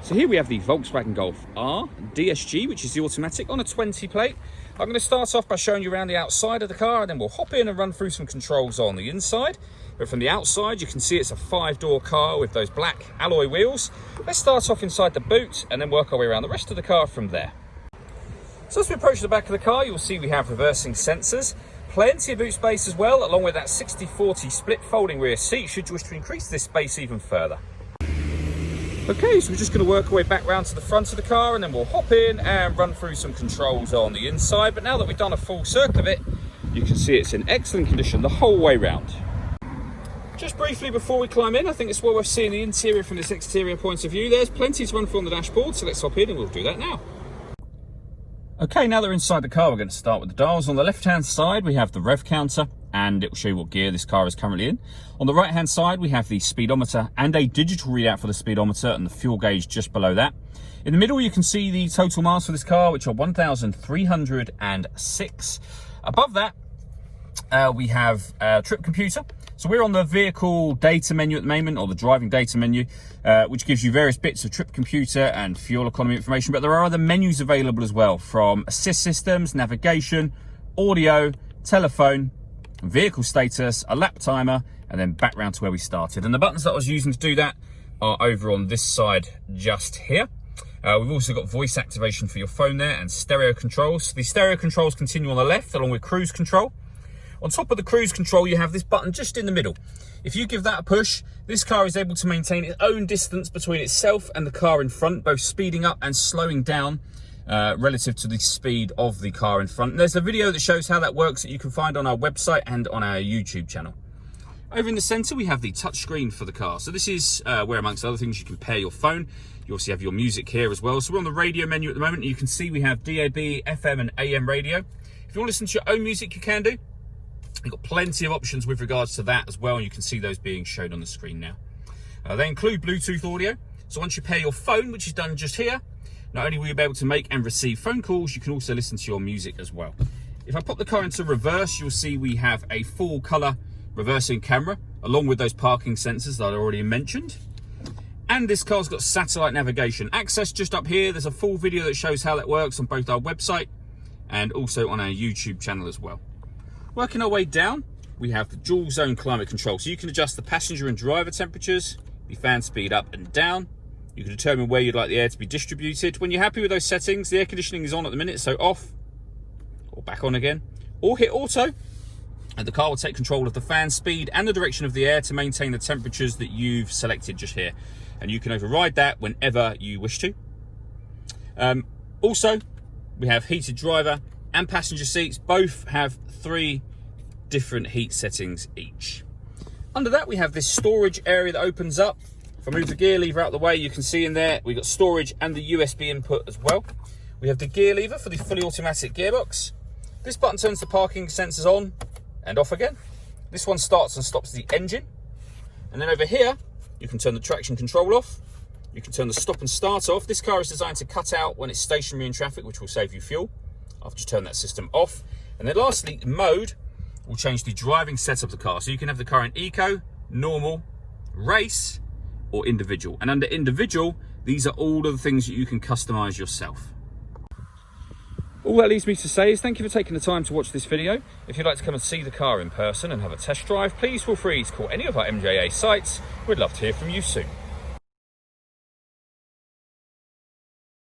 So here we have the Volkswagen Golf R DSG, which is the automatic on a 20 plate. I'm going to start off by showing you around the outside of the car, and then we'll hop in and run through some controls on the inside. But from the outside, you can see it's a 5-door car with those black alloy wheels. Let's start off inside the boot and then work our way around the rest of the car from there. So as we approach the back of the car, you'll see we have reversing sensors. Plenty of boot space as well, along with that 60/40 split folding rear seat should you wish to increase this space even further. Okay, so we're just going to work our way back round to the front of the car, and then we'll hop in and run through some controls on the inside. But now that we've done a full circle of it, you can see it's in excellent condition the whole way round. Just briefly before we climb in, I think it's well worth seeing the interior from this exterior point of view. There's plenty to run through on the dashboard, so let's hop in and we'll do that now. Okay, now that we're inside the car, we're going to start with the dials. On the left-hand side, we have the Rev Counter, and it will show you what gear this car is currently in. On the right-hand side, we have the speedometer and a digital readout for the speedometer and the fuel gauge just below that. In the middle, you can see the total miles for this car, which are 1,306. Above that, we have a trip computer. So we're on the vehicle data menu at the moment, or the driving data menu, which gives you various bits of trip computer and fuel economy information. But there are other menus available as well, from assist systems, navigation, audio, telephone, vehicle status, a lap timer, and then back round to where we started. And the buttons that I was using to do that are over on this side just here. We've also got voice activation for your phone there and stereo controls. The stereo controls continue on the left along with cruise control. On top of the cruise control, you have this button just in the middle. If you give that a push, this car is able to maintain its own distance between itself and the car in front, both speeding up and slowing down relative to the speed of the car in front. And there's a video that shows how that works that you can find on our website and on our YouTube channel. Over in the center, we have the touchscreen for the car. So this is where, amongst other things, you can pair your phone. You also have your music here as well. So we're on the radio menu at the moment, and you can see we have DAB, FM, and AM radio. If you want to listen to your own music, you can do. You've got plenty of options with regards to that as well, and you can see those being shown on the screen now. They include Bluetooth audio. So once you pair your phone, which is done just here, not only will you be able to make and receive phone calls, you can also listen to your music as well. If I pop the car into reverse, you'll see we have a full color reversing camera, along with those parking sensors that I already mentioned. And this car's got satellite navigation access just up here. There's a full video that shows how that works on both our website and also on our YouTube channel as well. Working our way down, we have the dual zone climate control. So you can adjust the passenger and driver temperatures, the fan speed up and down. You can determine where you'd like the air to be distributed. When you're happy with those settings, the air conditioning is on at the minute, so off, or back on again, or hit auto, and the car will take control of the fan speed and the direction of the air to maintain the temperatures that you've selected just here. And you can override that whenever you wish to. Also, we have heated driver and passenger seats. Both have 3 different heat settings each. Under that, we have this storage area that opens up. If I move the gear lever out of the way, you can see in there we've got storage and the USB input as well. We have the gear lever for the fully automatic gearbox. This button turns the parking sensors on and off again. This one starts and stops the engine. And then over here, you can turn the traction control off. You can turn the stop and start off. This car is designed to cut out when it's stationary in traffic, which will save you fuel after you turn that system off. And then lastly, mode will change the driving setup of the car. So you can have the car in eco, normal, race, or individual. And under individual, these are all of the things that you can customize yourself. All that leaves me to say is thank you for taking the time to watch this video. If you'd like to come and see the car in person and have a test drive, please feel free to call any of our MJA sites. We'd love to hear from you soon.